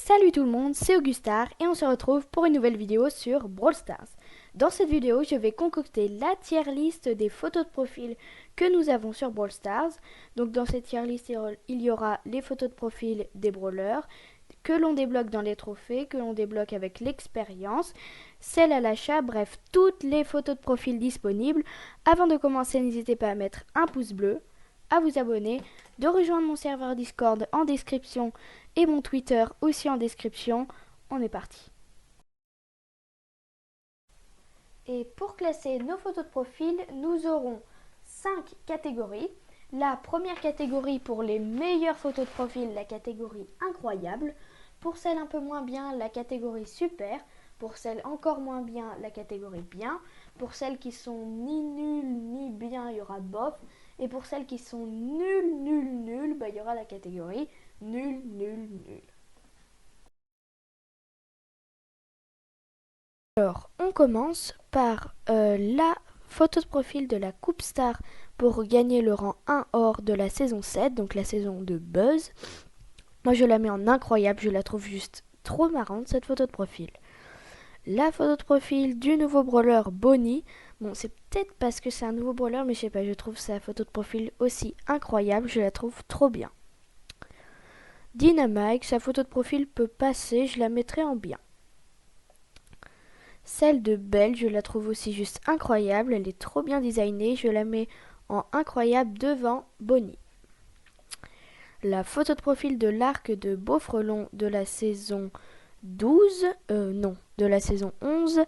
Salut tout le monde, c'est Augustar et on se retrouve pour une nouvelle vidéo sur Brawl Stars. Dans cette vidéo, je vais concocter la tier list des photos de profil que nous avons sur Brawl Stars. Donc dans cette tier list, il y aura les photos de profil des brawlers que l'on débloque dans les trophées, que l'on débloque avec l'expérience, celles à l'achat, bref, toutes les photos de profil disponibles. Avant de commencer, n'hésitez pas à mettre un pouce bleu, à vous abonner, de rejoindre mon serveur Discord en description et mon Twitter aussi en description. On est parti. Et pour classer nos photos de profil, nous aurons 5 catégories. La première catégorie pour les meilleures photos de profil, la catégorie incroyable. Pour celles un peu moins bien, la catégorie super. Pour celles encore moins bien, la catégorie bien. Pour celles qui sont ni nulles ni bien, il y aura bof. Et pour celles qui sont nulles, il y aura la catégorie nul. Alors, on commence par la photo de profil de la Coupe Star pour gagner le rang 1 or de la saison 7, donc la saison de Buzz. Moi, je la mets en incroyable, je la trouve juste trop marrante, cette photo de profil. La photo de profil du nouveau brawler Bonnie. Bon, c'est peut-être parce que c'est un nouveau brawler, mais je sais pas, je trouve sa photo de profil aussi incroyable, je la trouve trop bien. Dynamite, sa photo de profil peut passer, je la mettrai en bien. Celle de Belle, je la trouve aussi juste incroyable, elle est trop bien designée, je la mets en incroyable devant Bonnie. La photo de profil de l'arc de Beaufrelon de la saison 12, de la saison 11,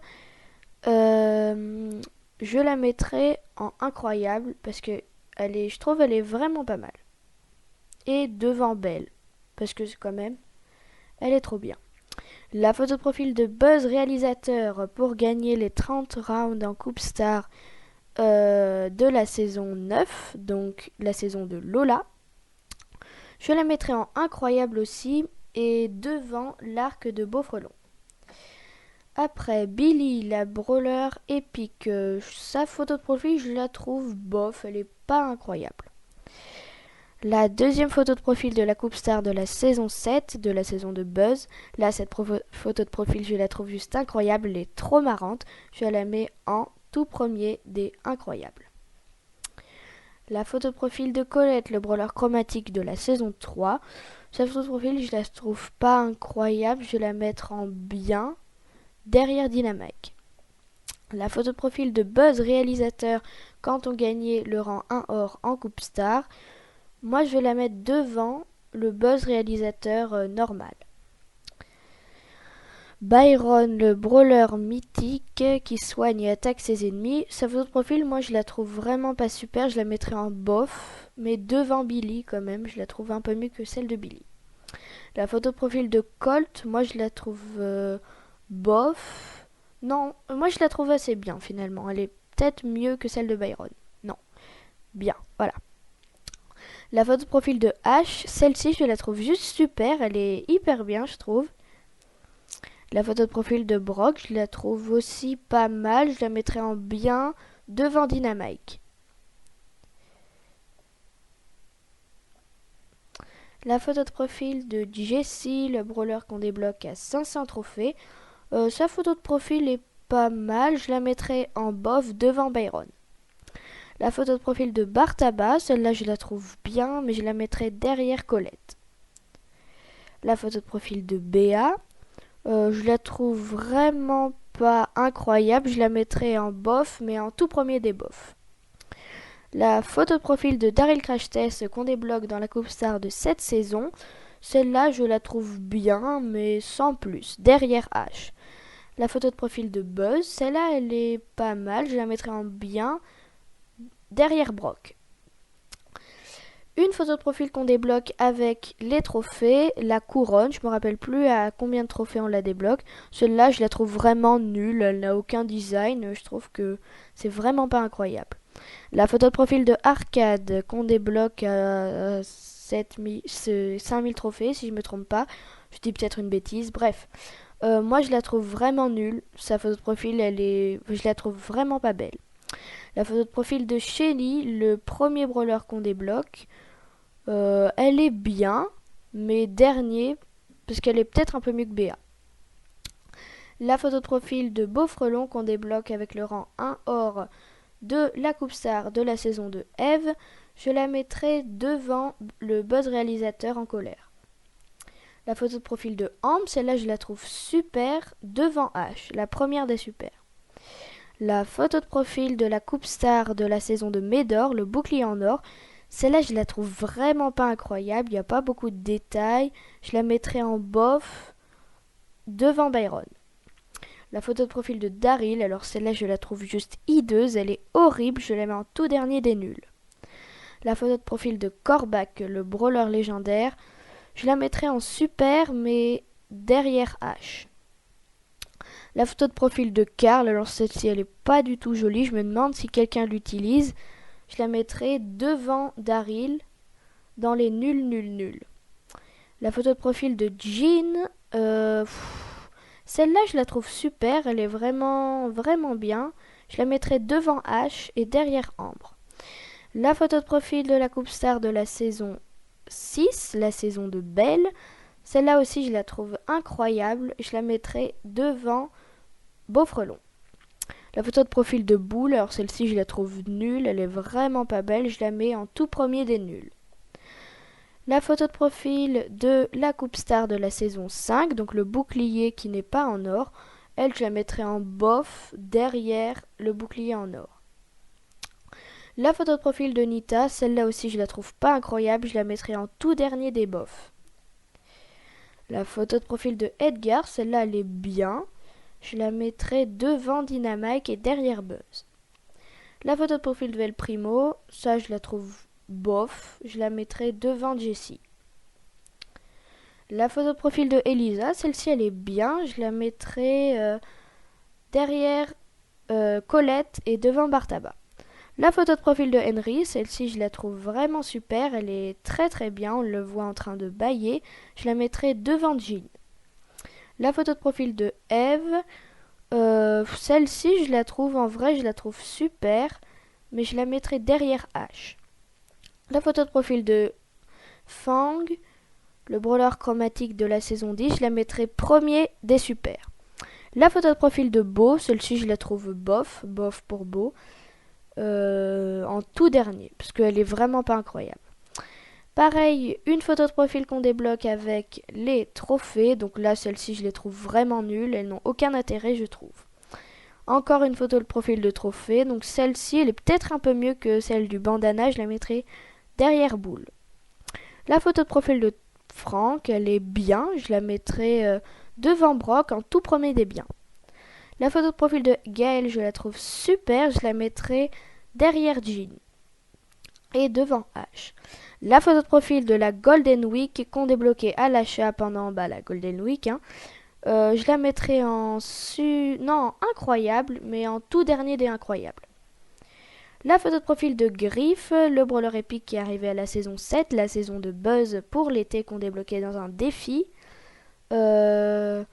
je la mettrai en incroyable parce que je trouve elle est vraiment pas mal. Et devant Belle, parce que quand même, elle est trop bien. La photo de profil de Buzz réalisateur pour gagner les 30 rounds en Coupe Star de la saison 9, donc la saison de Lola. Je la mettrai en incroyable aussi et devant l'arc de Beaufrelon. Après, Billy, la brawler épique, sa photo de profil, je la trouve bof, elle est pas incroyable. La deuxième photo de profil de la Coupe Star de la saison 7, de la saison de Buzz. Là, cette photo de profil, je la trouve juste incroyable, elle est trop marrante. Je la mets en tout premier des incroyables. La photo de profil de Colette, le brawler chromatique de la saison 3. Cette photo de profil, je la trouve pas incroyable, je vais la mettre en bien, derrière Dynamite. La photo de profil de Buzz réalisateur quand on gagnait le rang 1 or en Coupe Star. Moi, je vais la mettre devant le Buzz réalisateur normal. Byron, le brawler mythique qui soigne et attaque ses ennemis. Sa photo de profil, moi, je la trouve vraiment pas super. Je la mettrai en bof, mais devant Billy quand même. Je la trouve un peu mieux que celle de Billy. La photo de profil de Colt, moi, je la trouve bof. Non, moi, je la trouve assez bien finalement. Elle est peut-être mieux que celle de Byron. Non, bien, voilà. La photo de profil de Ash, celle-ci, je la trouve juste super. Elle est hyper bien, je trouve. La photo de profil de Brock, je la trouve aussi pas mal. Je la mettrai en bien devant Dynamite. La photo de profil de Jessie, le brawler qu'on débloque à 500 trophées. Sa photo de profil est pas mal. Je la mettrai en bof devant Byron. La photo de profil de Bartaba, celle-là je la trouve bien, mais je la mettrai derrière Colette. La photo de profil de Béa, je la trouve vraiment pas incroyable. Je la mettrai en bof, mais en tout premier des bofs. La photo de profil de Daryl Crash Test qu'on débloque dans la Coupe Star de cette saison. Celle-là, je la trouve bien, mais sans plus. Derrière H. La photo de profil de Buzz, celle-là, elle est pas mal. Je la mettrai en bien. Derrière Brock. Une photo de profil qu'on débloque avec les trophées, la couronne, je me rappelle plus à combien de trophées on la débloque. Celle-là, je la trouve vraiment nulle, elle n'a aucun design, je trouve que c'est vraiment pas incroyable. La photo de profil de Arcade qu'on débloque à 5000 trophées, si je me trompe pas. Je dis peut-être une bêtise, bref. Moi, je la trouve vraiment nulle. Sa photo de profil, je la trouve vraiment pas belle. La photo de profil de Shelly, le premier brawler qu'on débloque. Elle est bien, mais dernier, parce qu'elle est peut-être un peu mieux que Béa. La photo de profil de Beaufrelon qu'on débloque avec le rang 1 or de la Coupe Star de la saison de Eve, je la mettrai devant le Buzz réalisateur en colère. La photo de profil de Ambre, celle-là je la trouve super, devant H, la première des super. La photo de profil de la Coupe Star de la saison de Médor, le bouclier en or, celle-là je la trouve vraiment pas incroyable, il n'y a pas beaucoup de détails, je la mettrai en bof, devant Byron. La photo de profil de Daryl, alors celle-là je la trouve juste hideuse, elle est horrible, je la mets en tout dernier des nuls. La photo de profil de Kor'bak, le brawler légendaire, je la mettrai en super mais derrière H. La photo de profil de Karl, alors celle-ci elle est pas du tout jolie, je me demande si quelqu'un l'utilise. Je la mettrai devant Daryl dans les nuls nuls nuls. La photo de profil de Jean, celle-là je la trouve super, elle est vraiment bien. Je la mettrai devant H et derrière Ambre. La photo de profil de la Coupe Star de la saison 6, la saison de Belle, celle-là aussi je la trouve incroyable, je la mettrai devant Beaufrelon. La photo de profil de Boule, alors celle-ci je la trouve nulle, elle est vraiment pas belle, je la mets en tout premier des nuls. La photo de profil de la Coupe Star de la saison 5, donc le bouclier qui n'est pas en or, elle je la mettrai en bof derrière le bouclier en or. La photo de profil de Nita, celle-là aussi je la trouve pas incroyable, je la mettrai en tout dernier des bofs. La photo de profil de Edgar, celle-là elle est bien, je la mettrai devant Dynamite et derrière Buzz. La photo de profil de Vel Primo, ça je la trouve bof, je la mettrai devant Jessie. La photo de profil de Elisa, celle-ci elle est bien, je la mettrai derrière Colette et devant Bartaba. La photo de profil de Henry, celle-ci je la trouve vraiment super, elle est très bien, on le voit en train de bâiller, je la mettrai devant Jean. La photo de profil de Eve, celle-ci je la trouve en vrai, je la trouve super, mais je la mettrai derrière H. La photo de profil de Fang, le brawler chromatique de la saison 10, je la mettrai premier des super. La photo de profil de Beau, celle-ci je la trouve bof pour Beau, en tout dernier, parce qu'elle est vraiment pas incroyable. Pareil, une photo de profil qu'on débloque avec les trophées, donc là celle-ci je les trouve vraiment nulles, elles n'ont aucun intérêt je trouve. Encore une photo de profil de trophée, donc celle-ci elle est peut-être un peu mieux que celle du bandana, je la mettrai derrière Boule. La photo de profil de Franck, elle est bien, je la mettrai devant Brock en tout premier des biens. La photo de profil de Gaël, je la trouve super, je la mettrai derrière Jean et devant H. La photo de profil de la Golden Week qu'on débloquait à l'achat pendant la Golden Week, je la mettrai en incroyable, mais en tout dernier des incroyables. La photo de profil de Griff, le brawler épique qui est arrivé à la saison 7, la saison de Buzz pour l'été qu'on débloquait dans un défi. Je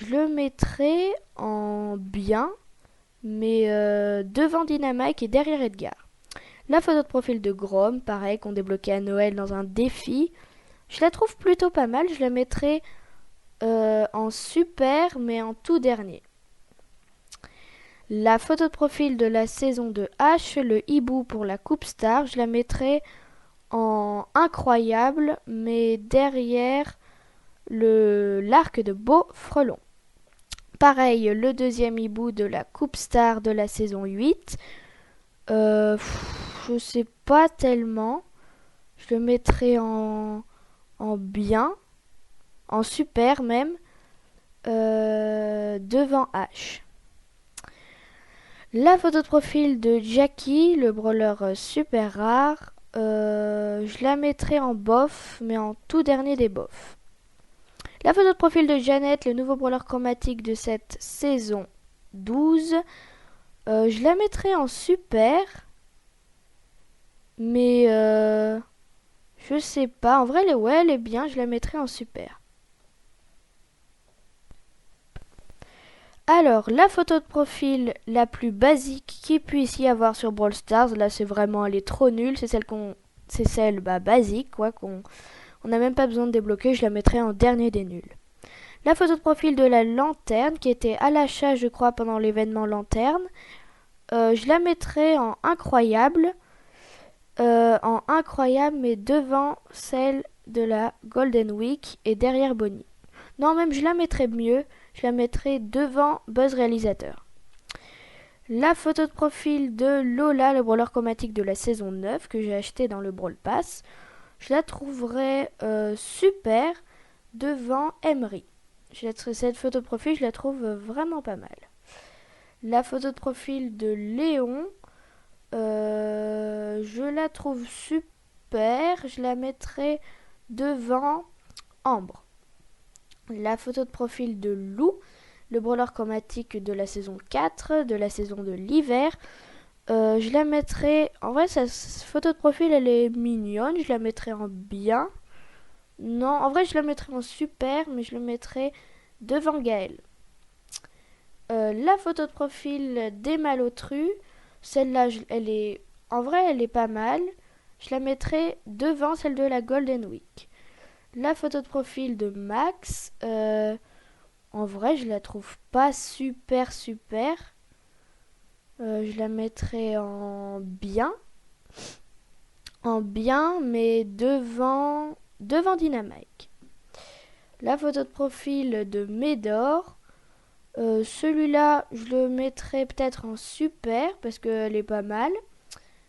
le mettrai en bien, mais devant Dynamite et derrière Edgar. La photo de profil de Grom, pareil, qu'on débloquait à Noël dans un défi. Je la trouve plutôt pas mal, je la mettrai en super, mais en tout dernier. La photo de profil de la saison de H, le hibou pour la Coupe Star, je la mettrai en incroyable, mais derrière l'arc de Beaufrelon. Pareil, le deuxième hibou de la Coupe Star de la saison 8. Je sais pas tellement. Je le mettrai en bien, en super même, devant H. La photo de profil de Jackie, le brawler super rare, je la mettrai en bof, mais en tout dernier des bofs. La photo de profil de Janet, le nouveau brawler chromatique de cette saison 12, je la mettrai en super, mais je sais pas. En vrai, elle est bien, je la mettrai en super. Alors, la photo de profil la plus basique qu'il puisse y avoir sur Brawl Stars, là c'est vraiment, elle est trop nulle, c'est celle basique quoi, qu'on On n'a même pas besoin de débloquer, je la mettrai en dernier des nuls. La photo de profil de la lanterne, qui était à l'achat, je crois, pendant l'événement lanterne. Je la mettrai en incroyable. Mais devant celle de la Golden Week et derrière Bonnie. Non, même je la mettrai mieux. Je la mettrai devant Buzz Réalisateur. La photo de profil de Lola, le brawler chromatique de la saison 9, que j'ai acheté dans le Brawl Pass. Je la trouverai super devant Emery. Cette photo de profil, je la trouve vraiment pas mal. La photo de profil de Léon, je la trouve super. Je la mettrai devant Ambre. La photo de profil de Lou, le brawler chromatique de la saison 4, de la saison de l'hiver. Je la mettrai... En vrai, cette photo de profil, elle est mignonne. Je la mettrai en bien. Non, en vrai, je la mettrai en super, mais je le mettrai devant Gaël. La photo de profil des Malotrus, celle-là, elle est... En vrai, elle est pas mal. Je la mettrai devant celle de la Golden Week. La photo de profil de Max, en vrai, je la trouve pas super. Je la mettrai en bien. En bien, mais devant Dynamite. La photo de profil de Médor, celui-là, je le mettrai peut-être en super parce qu'elle est pas mal.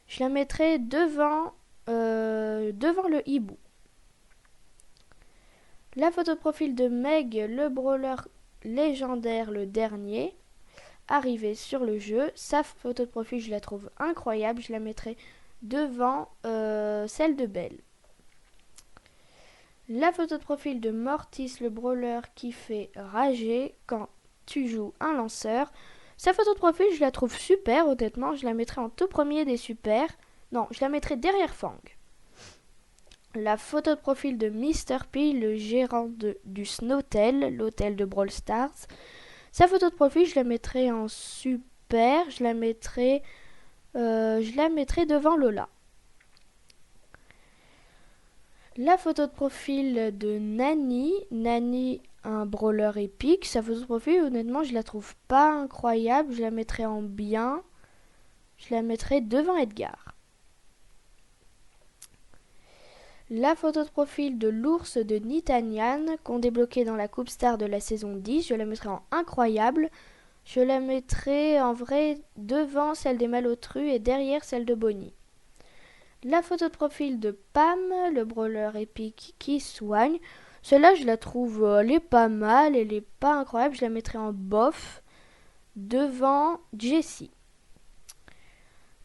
Je la mettrai devant le hibou. La photo de profil de Meg, le brawler légendaire, le dernier, arrivé sur le jeu. Sa photo de profil, je la trouve incroyable. Je la mettrai devant celle de Belle. La photo de profil de Mortis, le brawler qui fait rager quand tu joues un lanceur. Sa photo de profil, je la trouve super, honnêtement. Je la mettrai en tout premier des super. Non, je la mettrai derrière Fang. La photo de profil de Mr. P, le gérant du Snowtel, l'hôtel de Brawl Stars. Sa photo de profil, je la mettrai en super. Je la mettrai devant Lola. La photo de profil de Nani, un brawler épique. Sa photo de profil, honnêtement, je la trouve pas incroyable. Je la mettrai en bien. Je la mettrai devant Edgar. La photo de profil de l'ours de Nitanian, qu'on débloquait dans la Coupe Star de la saison 10, je la mettrai en incroyable. Je la mettrai en vrai devant celle des Malotrus et derrière celle de Bonnie. La photo de profil de Pam, le brawler épique qui soigne. Celle-là, je la trouve, elle est pas mal, elle est pas incroyable. Je la mettrai en bof devant Jessie.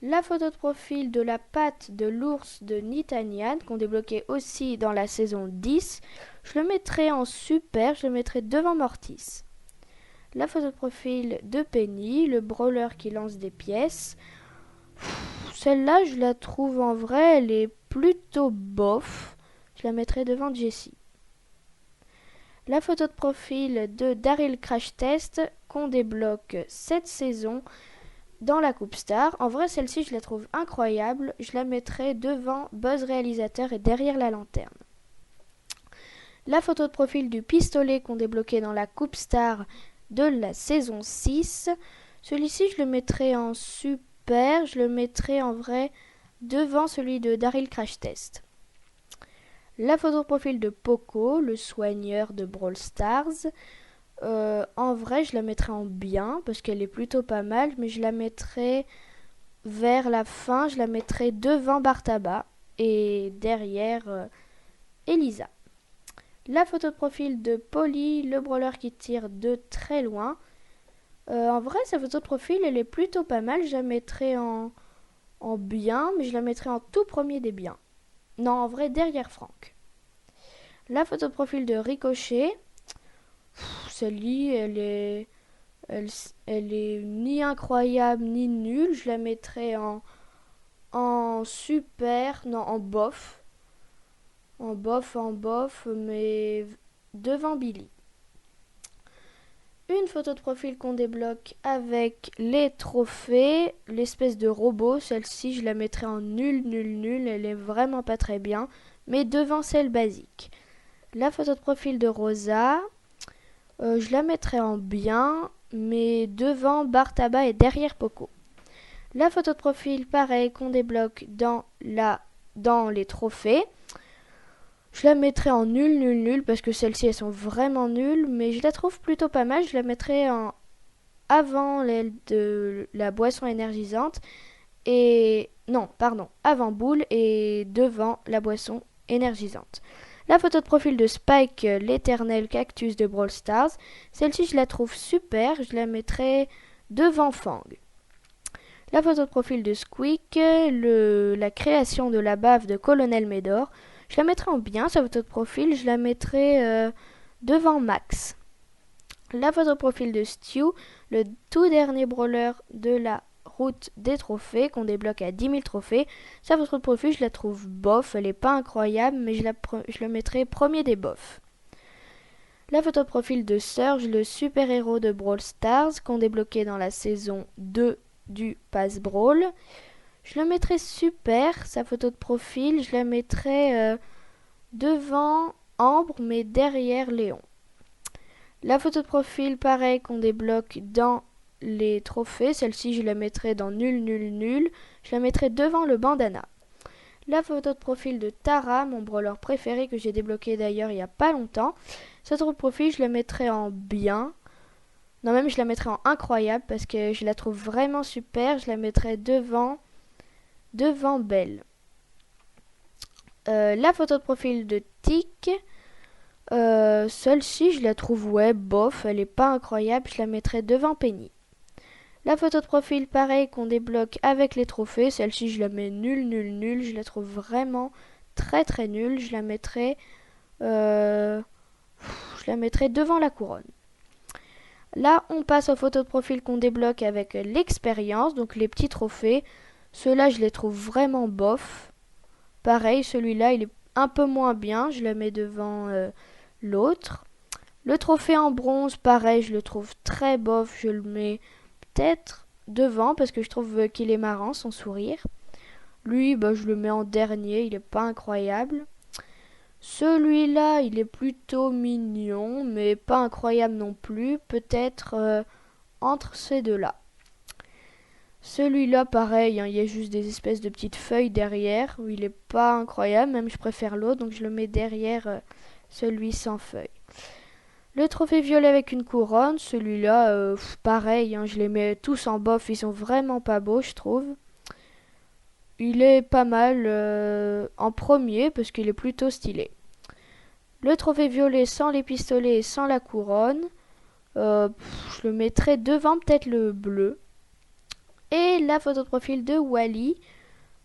La photo de profil de la patte de l'ours de Nitanian, qu'on débloquait aussi dans la saison 10, je le mettrai en super, je le mettrai devant Mortis. La photo de profil de Penny, le brawler qui lance des pièces. Celle-là, je la trouve en vrai, elle est plutôt bof. Je la mettrai devant Jessie. La photo de profil de Daryl Crash Test, qu'on débloque cette saison dans la Coupe Star. En vrai, celle-ci, je la trouve incroyable. Je la mettrai devant Buzz Réalisateur et derrière la lanterne. La photo de profil du pistolet qu'on débloquait dans la Coupe Star de la saison 6. Celui-ci, je le mettrai en super. Je le mettrai en vrai devant celui de Daryl Crash Test. La photo de profil de Poco, le soigneur de Brawl Stars. En vrai, je la mettrai en bien parce qu'elle est plutôt pas mal, mais je la mettrai vers la fin. Je la mettrai devant Bartaba et derrière Elisa. La photo de profil de Polly, le brawler qui tire de très loin. En vrai, sa photo de profil, elle est plutôt pas mal. Je la mettrai en bien, mais je la mettrai en tout premier des biens. Non, en vrai, derrière Franck. La photo de profil de Ricochet. Celle-ci, elle est ni incroyable ni nulle. Je la mettrai en super, non, en bof. En bof, mais devant Billy. Une photo de profil qu'on débloque avec les trophées, l'espèce de robot. Celle-ci, je la mettrai en nul. Elle est vraiment pas très bien, mais devant celle basique. La photo de profil de Rosa, je la mettrai en bien, mais devant Bartaba et derrière Poco. La photo de profil, pareil, qu'on débloque dans les trophées. Je la mettrai en nul, nul, nul, parce que celles-ci, elles sont vraiment nulles, mais je la trouve plutôt pas mal. Je la mettrai avant l'aile de la boisson énergisante, et... non, pardon, avant Boule et devant la boisson énergisante. La photo de profil de Spike, l'éternel cactus de Brawl Stars, celle-ci, je la trouve super, je la mettrai devant Fang. La photo de profil de Squeak, la création de la bave de Colonel Médor, je la mettrai en bien, sa photo de profil, je la mettrai devant Max. La photo de profil de Stu, le tout dernier brawler de la route des trophées, qu'on débloque à 10 000 trophées. Sa photo de profil, je la trouve bof, elle n'est pas incroyable, mais je le mettrai premier des bofs. La photo de profil de Surge, le super-héros de Brawl Stars, qu'on débloquait dans la saison 2 du Pass Brawl. Je le mettrai super, sa photo de profil, je la mettrai devant Ambre, mais derrière Léon. La photo de profil, pareil, qu'on débloque dans les trophées, celle-ci je la mettrai dans nul, nul, nul, je la mettrai devant le bandana. La photo de profil de Tara, mon brawler préféré que j'ai débloqué d'ailleurs il n'y a pas longtemps, cette photo de profil je la mettrai en bien. Non, même je la mettrai en incroyable parce que je la trouve vraiment super. Je la mettrai devant Belle. La photo de profil de Tic, celle-ci je la trouve bof, elle est pas incroyable. Je la mettrai devant Penny. La photo de profil pareil qu'on débloque avec les trophées, celle-ci je la mets nul, nul, nul. Je la trouve vraiment très très nulle. Je la mettrai devant la couronne. Là, on passe aux photos de profil qu'on débloque avec l'expérience, donc les petits trophées. Ceux-là, je les trouve vraiment bof. Pareil, celui-là, il est un peu moins bien. Je le mets devant l'autre. Le trophée en bronze, pareil, je le trouve très bof. Je le mets peut-être devant parce que je trouve qu'il est marrant, son sourire. Lui, je le mets en dernier. Il n'est pas incroyable. Celui-là, il est plutôt mignon, mais pas incroyable non plus. Peut-être entre ces deux-là. Celui-là, pareil, il y a juste des espèces de petites feuilles derrière. Où il est pas incroyable, même je préfère l'autre, donc je le mets derrière celui sans feuilles. Le trophée violet avec une couronne, celui-là, pareil, je les mets tous en bof. Ils sont vraiment pas beaux, je trouve. Il est pas mal en premier parce qu'il est plutôt stylé. Le trophée violet sans les pistolets et sans la couronne, je le mettrai devant peut-être le bleu. Et la photo de profil de Wally.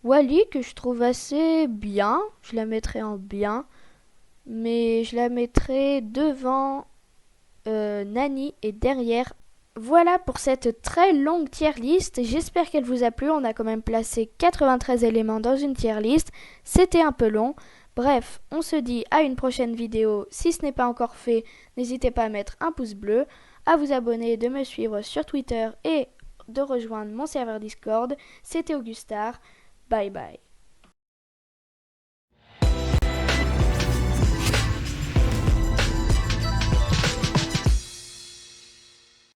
Wally que je trouve assez bien, je la mettrai en bien, mais je la mettrai devant Nani et derrière. Voilà pour cette très longue tier list, j'espère qu'elle vous a plu, on a quand même placé 93 éléments dans une tier list, c'était un peu long. Bref, on se dit à une prochaine vidéo, si ce n'est pas encore fait, n'hésitez pas à mettre un pouce bleu, à vous abonner, de me suivre sur Twitter et de rejoindre mon serveur Discord, c'était Augustar, bye bye.